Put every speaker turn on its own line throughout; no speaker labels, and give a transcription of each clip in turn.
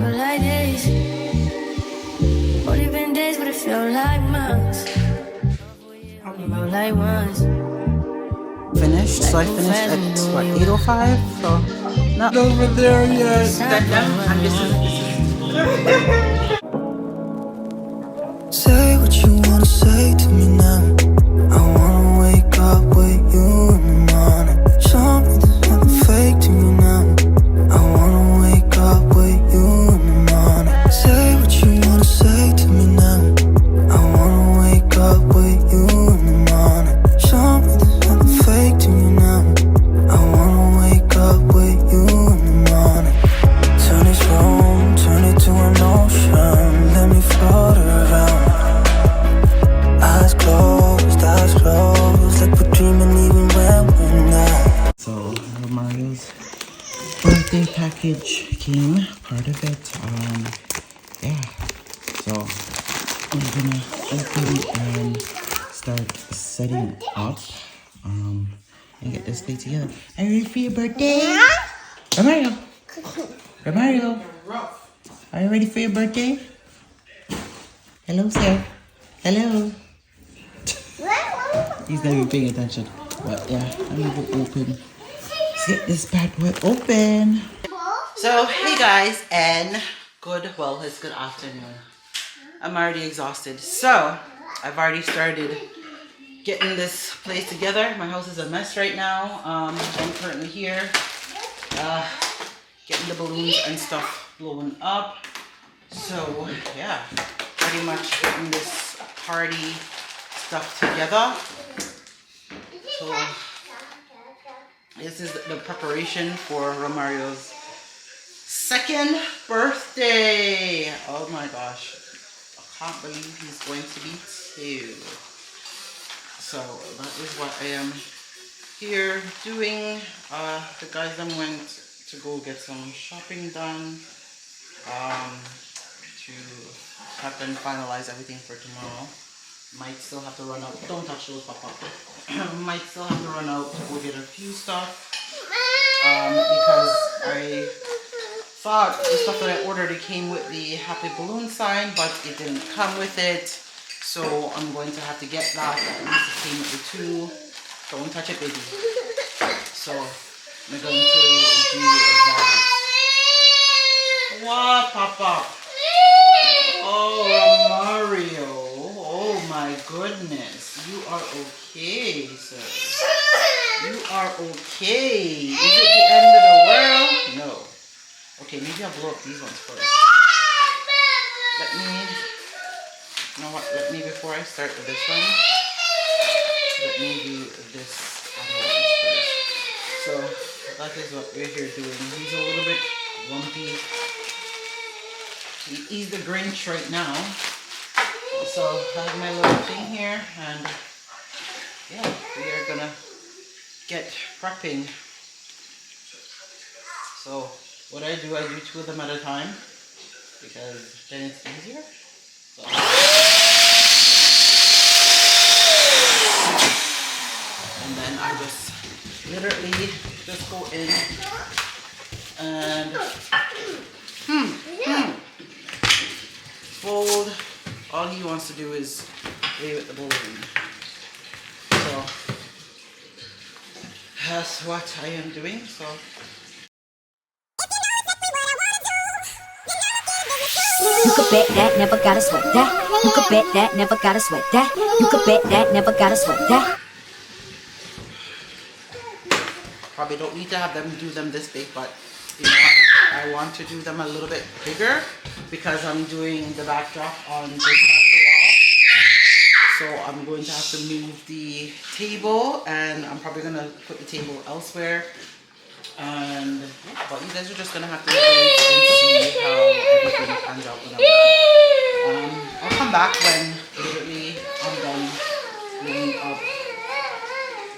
feel like days. Only been days, but it feel like months. Feel like once.
Finished, so I finished at what, 8:05? So not over there yet. That done, and this is
Say what you wanna say to me now. I wanna wake up with you in the morning. Show me there's nothing fake to me now. I wanna wake up with you in the morning. Say what you wanna say to me now. I wanna wake up with you in the morning. Show me there's nothing fake to me now. I wanna wake up with you in the morning. Turn this room, turn it to an ocean. Let me float around. Eyes closed, like we're dreaming even when we're not.
so Mario's birthday package came, part of it. Yeah. So I'm gonna open and start setting up. And get this day together. Are you ready for your birthday? Romario. Romario. Are you ready for your birthday? Hello, sir. Hello. He's not even paying attention. But yeah, I'm gonna go open. Let's get this bad boy open. So, hey guys, and it's good afternoon. I'm already exhausted. So, I've already started getting this place together. My house is a mess right now. I'm currently here getting the balloons and stuff blown up. So, yeah, pretty much getting this party stuff together. So this is the preparation for Romario's second birthday. Oh my gosh, I can't believe he's going to be 2. So that is what I am here doing. The guys then went to go get some shopping done to have them finalize everything for tomorrow. Might still have to run out. Don't touch those, Papa. Might still have to run out to go get a few stuff. Because I thought the stuff that I ordered, it came with the happy balloon sign, but it didn't come with it. So I'm going to have to get that. At least it came with the 2. Don't touch it, baby. So I'm going to do that. What, Papa? Oh, Mario. Oh my goodness. You are okay, sir. You are okay. Is it the end of the world? No. Okay, maybe I'll blow up these ones first. You know what? Let me, before I start with this one, let me do this other one first. So, that is what we're here doing. He's a little bit lumpy. He's the Grinch right now. So I have my little thing here, and yeah, we are gonna get prepping. So what I do 2 of them at a time, because then it's easier. So. And then I just literally just go in and fold. All he wants to do is play with the balloon. So that's what I am doing. So
you could bet that, never gotta sweat that. You could bet that, never gotta sweat that. You could bet that, never gotta sweat that.
probably don't need to have them do them this big, but you know what? I want to do them a little bit bigger because I'm doing the backdrop on this side of the wall. So I'm going to have to move the table, and I'm probably going to put the table elsewhere. And yeah, but you guys are just going to have to wait and see how everything pans out when I'm done. I'll come back when literally I'm done blowing up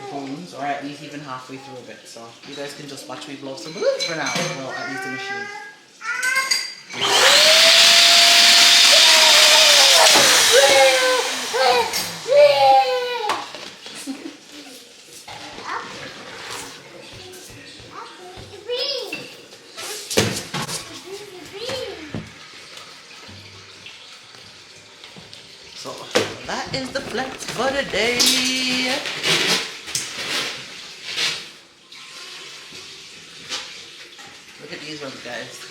the balloons, or at least even halfway through a bit. So you guys can just watch me blow some balloons for now. Well, at least the machine. is the flex for the day. Look at these ones, guys.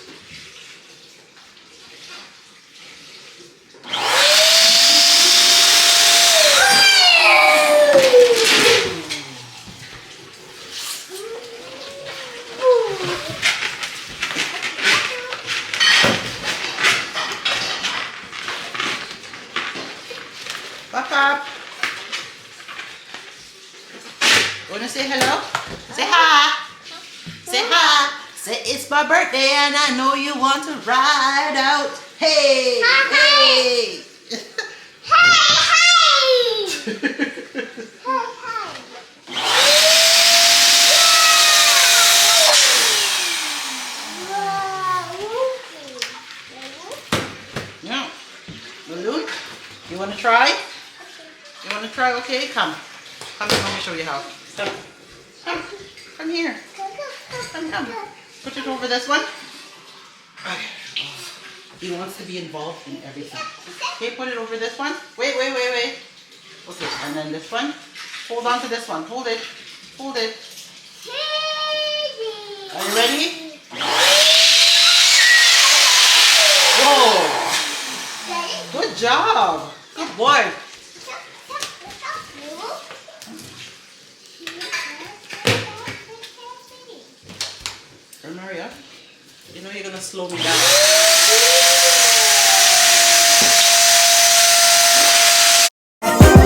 Back up. Wanna say hello? Say hi. Say hi. Say it's my birthday and I know you want to ride out. Hey, hey. Yeah. Balloon, you want to try? You want to try? Okay, come. Come here, let me show you how. Come. Come here. Come. Put it over this one. Okay. He wants to be involved in everything. Okay, put it over this one. Wait. Okay, and then this one. Hold on to this one. Hold it. Hold it. Are you ready? Whoa! Good job. Good boy. Maria, you know you're gonna slow me down.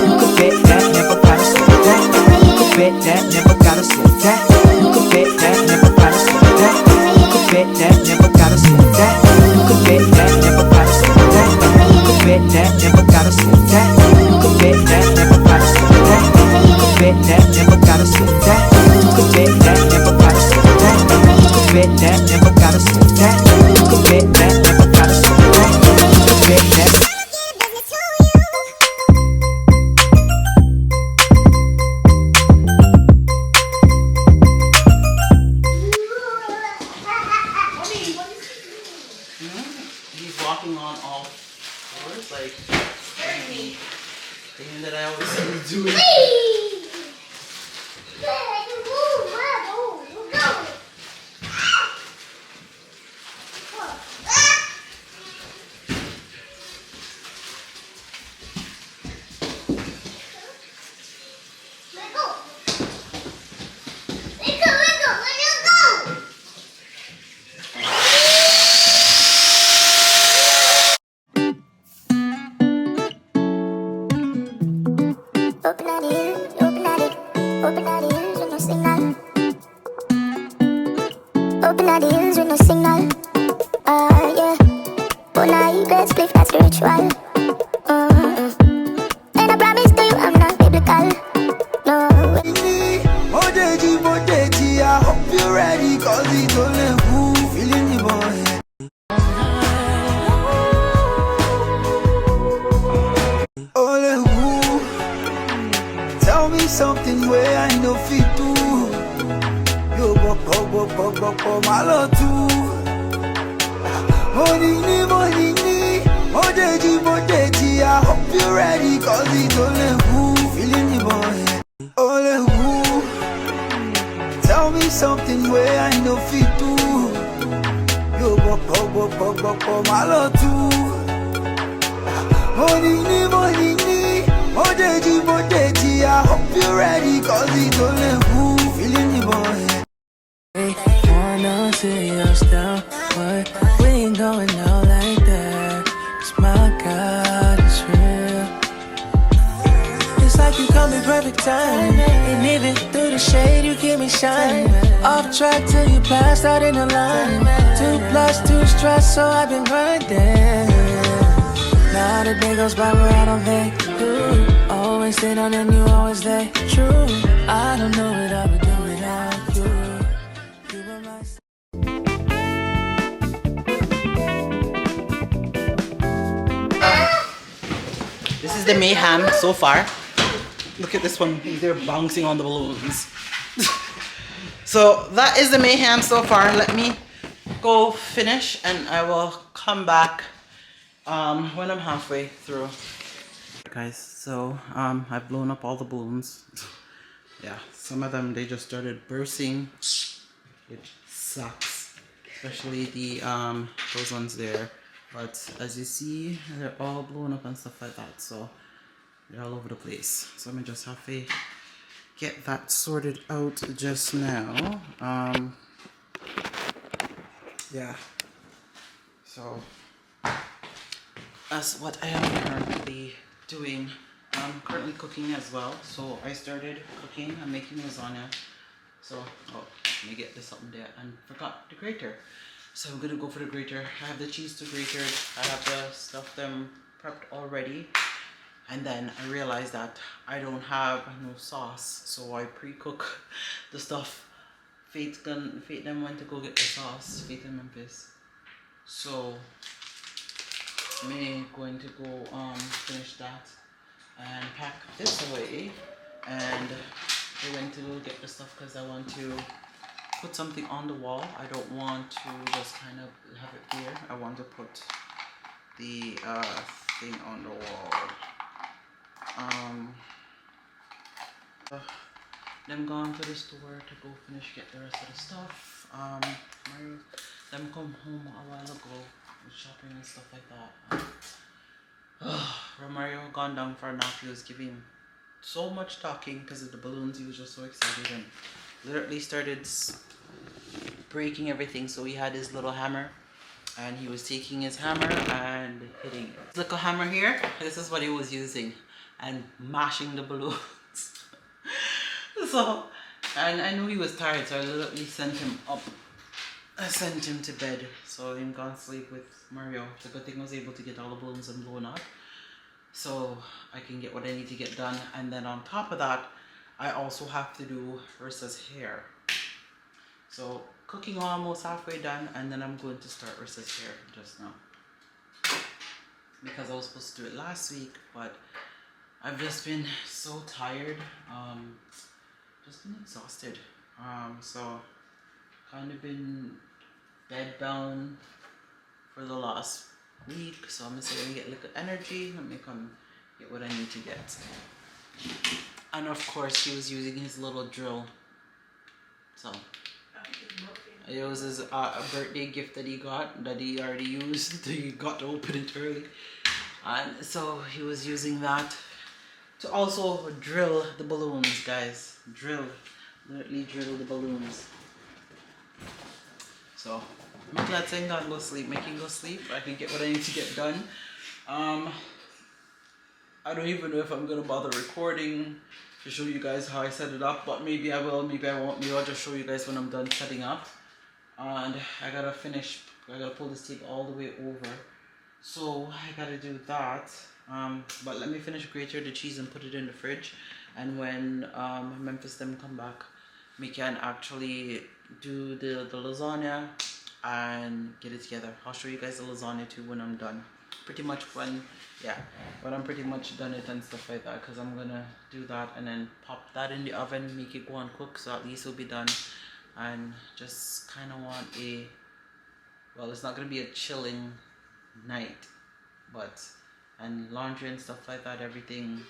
You could bet that, never gotta sweat that. You could bet that, never gotta sweat that. You could bet that, never gotta sweat that. You could bet that, never gotta sweat that. You could bet that, never gotta sweat that. You could bet that, never gotta sweat that. You could bet that, never gotta sweat that. You could bet that, never gotta sweat that. You could bet that, never gotta sweat that. You could bet that, never gotta sweat that. You could bet that, never gotta sweat that. You could bet that.
He's walking on all fours, like the thing that I always see him doing.
Open all the hills with no signal. Yeah. One night, great spliff, that's the ritual. And I promise to you, I'm not biblical. No.
I hope you're ready, cause it's only who feeling the boy. Only who tell me something where I know fit to. Yo, pop, my love too. Money, I hope you're ready, cause it's only who feeling the boy. Only who tell me something where I know fit to. Yo, pop, my love too. Money, I hope you're ready, cause it's only who feeling the boy.
Wanna see us down, but we ain't going out like that. 'Cause my God is real. It's like you come in perfect time, and even through the shade you keep me shining. Off track till you passed out in the line. 2+2 stress, so I've been grinding. Now the day goes by where I don't think you. Always stay down and you always there. True, I don't know what I would do without you. You were my
This is the mayhem so far. Look at this one. They're bouncing on the balloons. So that is the mayhem so far. Let me go finish and I will come back when I'm halfway through. Guys, so I've blown up all the balloons. Yeah, some of them they just started bursting, which sucks, especially the those ones there. But as you see, they're all blown up and stuff like that, so they're all over the place. So I'm gonna just have to get that sorted out just now. Yeah, so that's what I am currently doing. I'm currently cooking as well. So I started cooking. I'm making lasagna. So, oh, let me get this up there and forgot the grater. So I'm gonna go for the grater. I have the cheese to grater. I have the stuff them prepped already. And then I realized that I don't have no sauce. So I pre-cook the stuff. Faith them went to go get the sauce. Faith and Memphis. So me going to go finish that and pack this away, and I went to go get the stuff because I want to put something on the wall. I don't want to just kind of have it here. I want to put the thing on the wall. Them gone to the store to go finish get the rest of the stuff. Them come home a while ago with shopping and stuff like that. Romario gone down for a nap. He was giving so much talking because of the balloons. He was just so excited and literally started breaking everything. So he had his little hammer and he was taking his hammer and hitting it. This little hammer here, this is what he was using and mashing the balloons. So, and I knew he was tired, so I literally sent him up. I sent him to bed, so him gone sleep with Mario. The good thing I was able to get all the balloons and blown up, so I can get what I need to get done. And then on top of that, I also have to do Ursa's hair. So cooking almost halfway done, and then I'm going to start Ursa's hair just now. Because I was supposed to do it last week, but I've just been so tired. Just been exhausted. So kind of been bed bound for the last week, so I'm gonna say I get a little energy. Let me come get what I need to get. And of course he was using his little drill, so it was his a birthday gift that he got that he already used. He got to open it early, and so he was using that to also drill the balloons, guys. Literally drill the balloons. So I'm glad saying that go sleep, making go sleep. I can get what I need to get done. I don't even know if I'm gonna bother recording to show you guys how I set it up, but maybe I will, maybe I won't. Maybe I'll just show you guys when I'm done setting up. And I gotta pull this tape all the way over. So I gotta do that. But let me finish grating the cheese and put it in the fridge. And when Memphis them come back, we can actually do the lasagna and get it together. I'll show you guys the lasagna too when I'm done. Pretty much when I'm pretty much done it and stuff like that, because I'm gonna do that and then pop that in the oven, make it go and cook, so at least it'll be done. And just kind of want well, it's not gonna be a chilling night, but and laundry and stuff like that, everything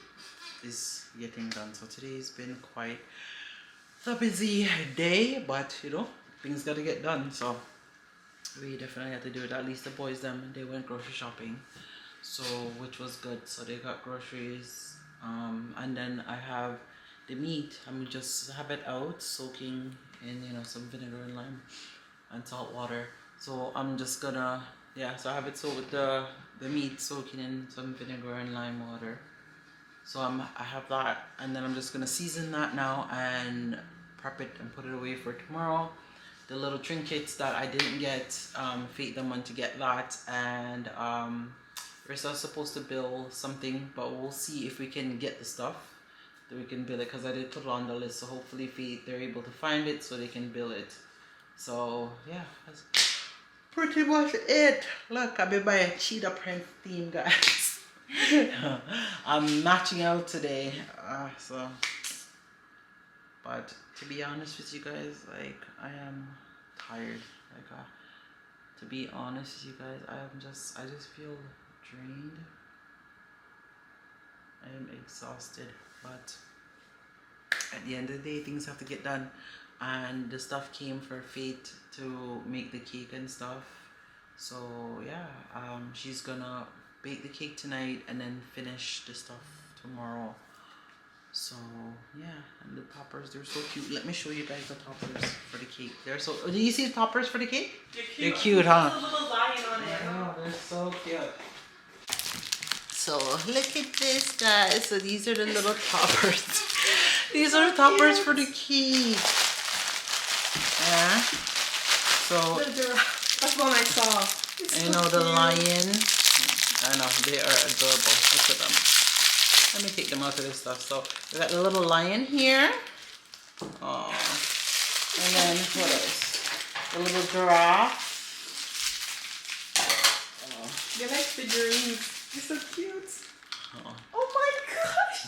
is getting done. So today's been quite a busy day, but you know, things gotta get done, so we definitely had to do it. At least the boys them, they went grocery shopping, so which was good. So they got groceries, and then I have the meat. I'm just have it out soaking in, you know, some vinegar and lime and salt water. So I'm just gonna so I have it soaked with the meat soaking in some vinegar and lime water. So I have that, and then I'm just gonna season that now and prep it and put it away for tomorrow. The little trinkets that I didn't get, Fate them want to get that, and we're still supposed to build something, but we'll see if we can get the stuff that we can build it, because I did put it on the list. So hopefully Fate they're able to find it so they can build it. So yeah, that's pretty much it. Look, I've been buying a cheetah print theme, guys. I'm matching out today, but to be honest with you guys, like, I am tired. Like, to be honest with you guys, I just feel drained. I am exhausted, but at the end of the day, things have to get done. And the stuff came for Faith to make the cake and stuff. So yeah, she's gonna bake the cake tonight and then finish the stuff tomorrow. So yeah, and the toppers, they're so cute. Let me show you guys the toppers for the cake. They're so, do you see the toppers for the cake? They're cute, huh?
There's a little lion on it.
Oh, they're so cute. So look at this, guys. So these are the little toppers. These are the toppers for the cake. Yeah. So
That's one I saw.
you know the lion. I know they are adorable. Look at them. Let me take them out of this stuff. So we got the little lion here. Oh. And then what else? The little giraffe.
They're like figurines. They're so cute.
Oh.
Oh my gosh.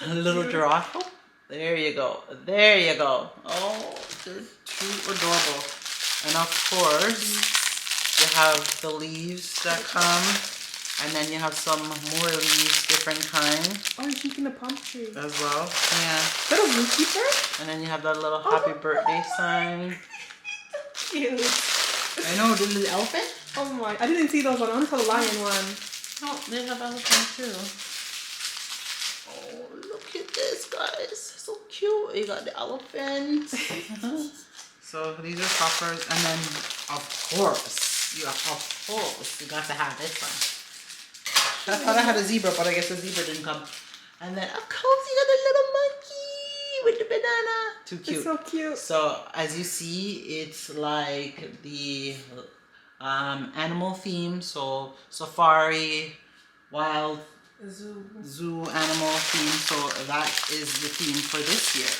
A little giraffe. Oh, there you go. There you go. Oh, they're too adorable. And of course, you have the leaves that come. And then you have some more leaves, different kind
Oh, you're keeping the palm tree. Is
as well. Yeah.
that a zookeeper?
And then you have that little happy birthday sign.
Cute.
I know, the little elephant.
Oh my. I didn't see those one. I only saw the lion one.
Oh, they have elephant too. Oh, look at this, guys. So cute. You got the elephant. So these are toppers. And then, of course, you got to have this one. I thought I had a zebra, but I guess the zebra didn't come. And then, of course, you got a little monkey with the banana. Too cute.
It's so cute.
So as you see, it's like the animal theme. So safari, wild, zoo animal theme. So that is the theme for this year.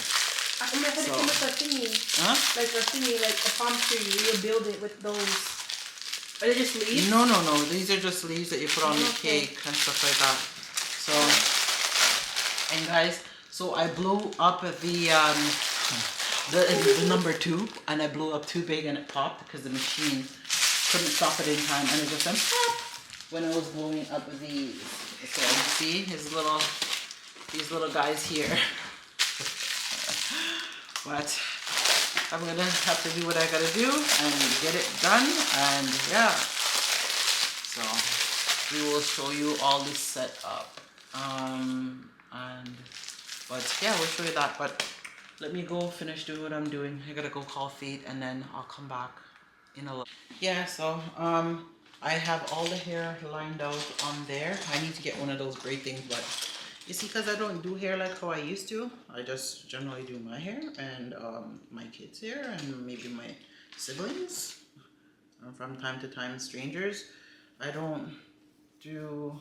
In my head it came with a thingy.
Huh?
Like a thingy, like a palm tree. You would build it with those. Are they just leaves?
No. These are just leaves that you put on the
Okay.
cake and stuff like that. So, and guys, so I blew up the number 2, and I blew up too big and it popped because the machine couldn't stop it in time, and it just went pop when I was blowing up these. So you see these little guys here. But I'm gonna have to do what I gotta do and get it done, and yeah. So we will show you all this set up. But yeah, we'll show you that. But let me go finish doing what I'm doing. I gotta go call Fate, and then I'll come back in a little. Yeah, so I have all the hair lined out on there. I need to get one of those braid things, but you see, because I don't do hair like how I used to, I just generally do my hair and my kids' hair and maybe my siblings, from time to time strangers. I don't do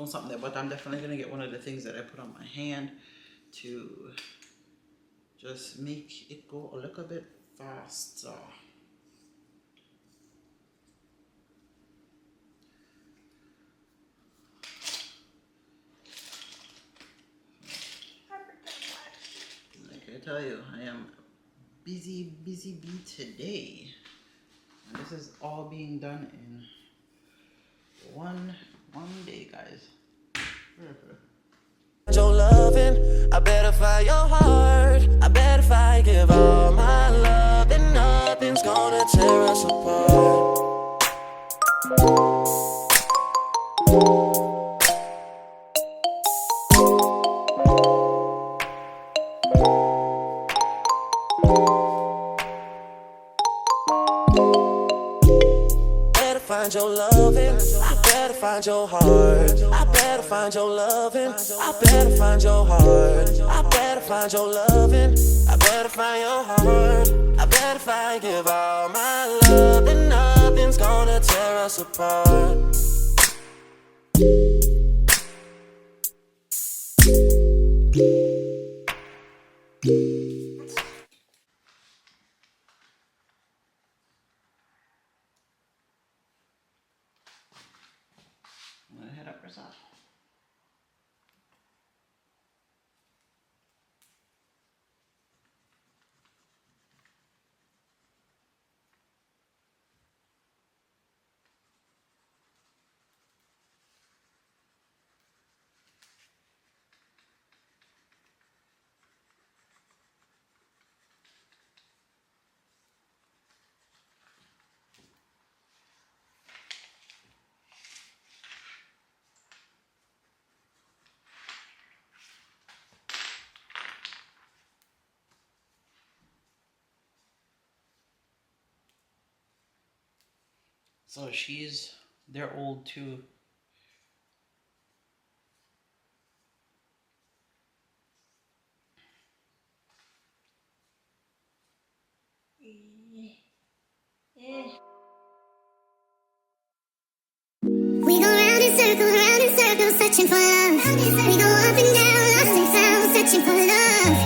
something there, but I'm definitely gonna get one of the things that I put on my hand to just make it go a little bit faster. Like I tell you, I am busy bee today. And this is all being done in one day, guys.
Your loving, I bet if I your heart, I bet if I give all my love, then nothing's gonna tear us apart. Better find your loving, I better find your heart. I better find your loving, I better find your heart. I better find your loving, I better find your heart. I bet if I give all my love, then nothing's gonna tear us apart.
I'm gonna head up yourself. So they're old too.
We go round in circles, searching for love. We go up and down, lost and found, searching for love.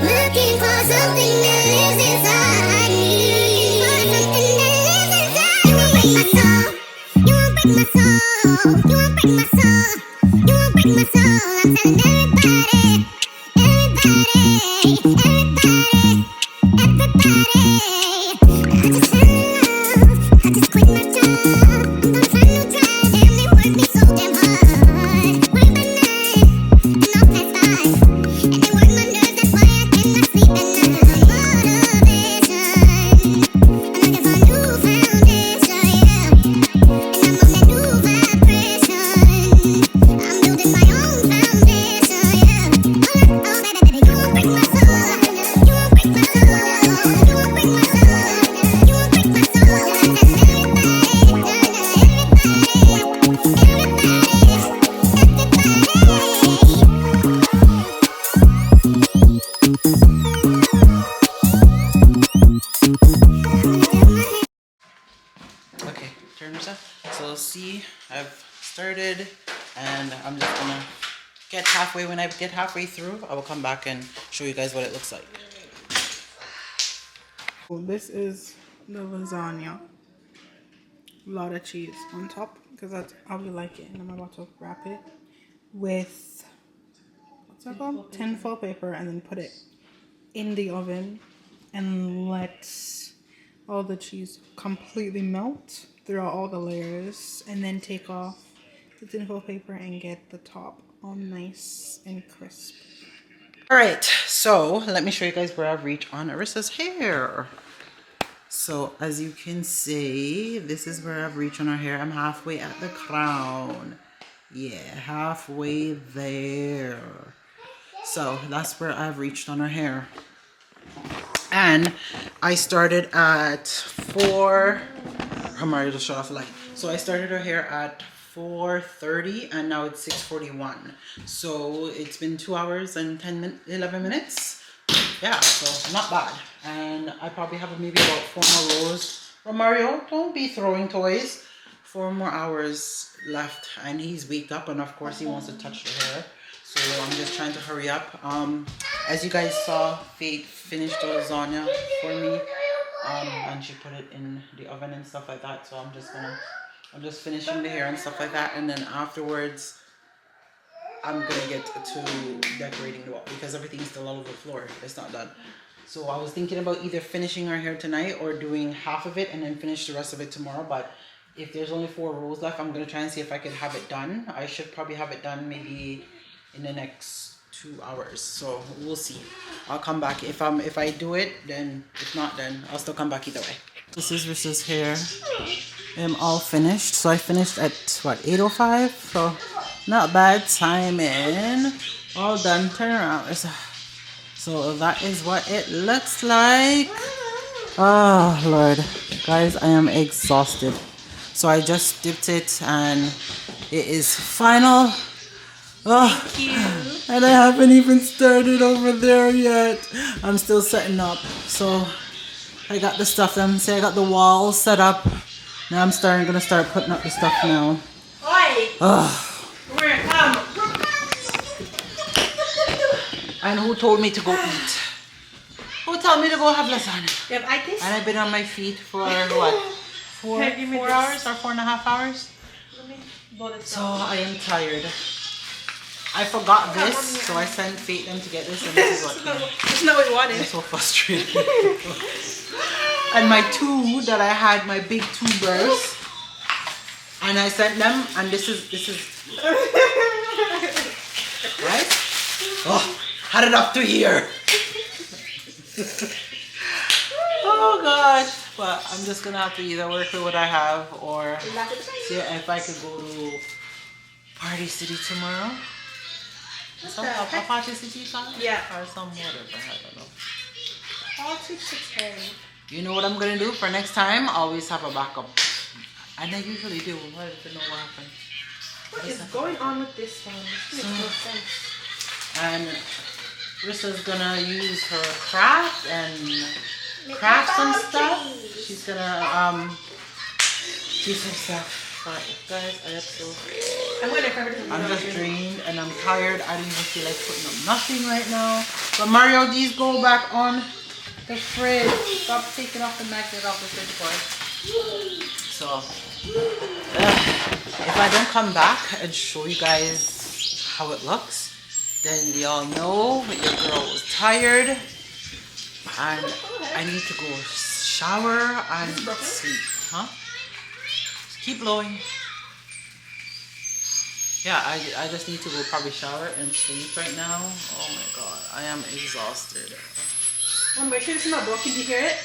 Looking for something that lives inside me. Looking for something that lives inside me. You won't break my soul. You won't break my soul. You won't break my soul. I'm telling everybody, everybody, everybody, everybody. I just fell in love. I just quit my job. I'm gonna find new drive. Damn, they work me so damn hard. Work by night and all past 5. And they work my nerves. That's why I cannot sleep at night. I'm looking for new foundation, yeah. And I'm on that new vibration. I'm building my own foundation, yeah. Oh, baby, baby, you won't break my soul. You won't break my soul. You won't break my soul. You won't break my soul.
Okay, turn this up. So see, I've started, and I'm just gonna get halfway. When I get halfway through, I will come back and show you guys what it looks like.
This is the lasagna. A lot of cheese on top because that's how we like it. And I'm about to wrap it with what's that called? Tinfoil paper, and then put it in the oven and let all the cheese completely melt throughout all the layers, and then take off the tinfoil paper and get the top all nice and crisp.
All right, so let me show you guys where I've reached on Arissa's hair. So as you can see, this is where I've reached on her hair. I'm halfway at the crown. Yeah, halfway there. So that's where I've reached on her hair. And I started at 4. Mario just shut off the light. So I started her hair at 4:30 and now it's 6:41. So it's been 2 hours and 11 minutes. Yeah, so not bad. And I probably have maybe about 4 more rows. Mario, don't be throwing toys. 4 more hours left, and he's waked up, and of course he wants to touch the hair. So I'm just trying to hurry up. As you guys saw, Faith finished the lasagna for me, and she put it in the oven and stuff like that. So I'm just finishing the hair and stuff like that, and then afterwards I'm gonna get to decorating the wall because everything's still all over the floor. It's not done. So I was thinking about either finishing our hair tonight or doing half of it and then finish the rest of it tomorrow. But if there's only 4 rows left, I'm gonna try and see if I can have it done. I should probably have it done maybe in the next 2 hours. So we'll see. I'll come back if I do it. Then if not, then I'll still come back either way. This is Rissa's hair. I'm all finished. So I finished at what, 8:05. So not bad timing. All done. Turn around, Rissa. So that is what it looks like. Oh Lord, guys, I am exhausted. So I just dipped it and it is final. Oh, thank you. And I haven't even started over there yet. I'm still setting up. So I got the stuff. I got the wall set up. Now I'm gonna start putting up the stuff now.
Oi! Where come?
And who told me to go eat? Who told me to go have lasagna?
You have itis?
And I've been on my feet for what? 4 hours or 4.5 hours?
Let me blow this
So
out.
I am tired. I forgot this, so I sent Faith them to get this, and this is what came.
That's not what we wanted.
I'm so frustrated. And my 2 that I had, my big tubers, and I sent them, and this is right? Oh, had it up to here. Oh gosh. But I'm just gonna have to either work with what I have or see if I could go to Party City tomorrow. A Party City song?
Yeah.
Or some whatever, I don't know.
Politics is hairy.
You know what I'm gonna do for next time? Always have a backup. And they usually do. I don't know what happened.
What is going on with this one? This makes no sense.
And Rissa's gonna use her craft and craft some stuff. She's gonna do some stuff. But guys, I'm just drained and I'm tired. I don't even feel like putting up nothing right now. But Mario, these go back on the fridge. Stop taking off the magnet off the fridge, boy. So if I don't come back and show you guys how it looks, then y'all know that your girl was tired and I need to go shower and sleep. Huh? Keep blowing. Yeah, I just need to go probably shower and sleep right now. Oh my god, I am exhausted.
Oh, make sure it's not broken. Do you hear it?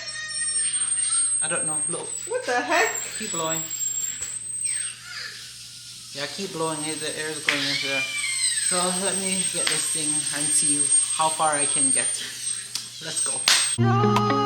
I don't know. Blow.
What the heck?
Keep blowing. Yeah, keep blowing. The air is going into there. So let me get this thing and see how far I can get. Let's go.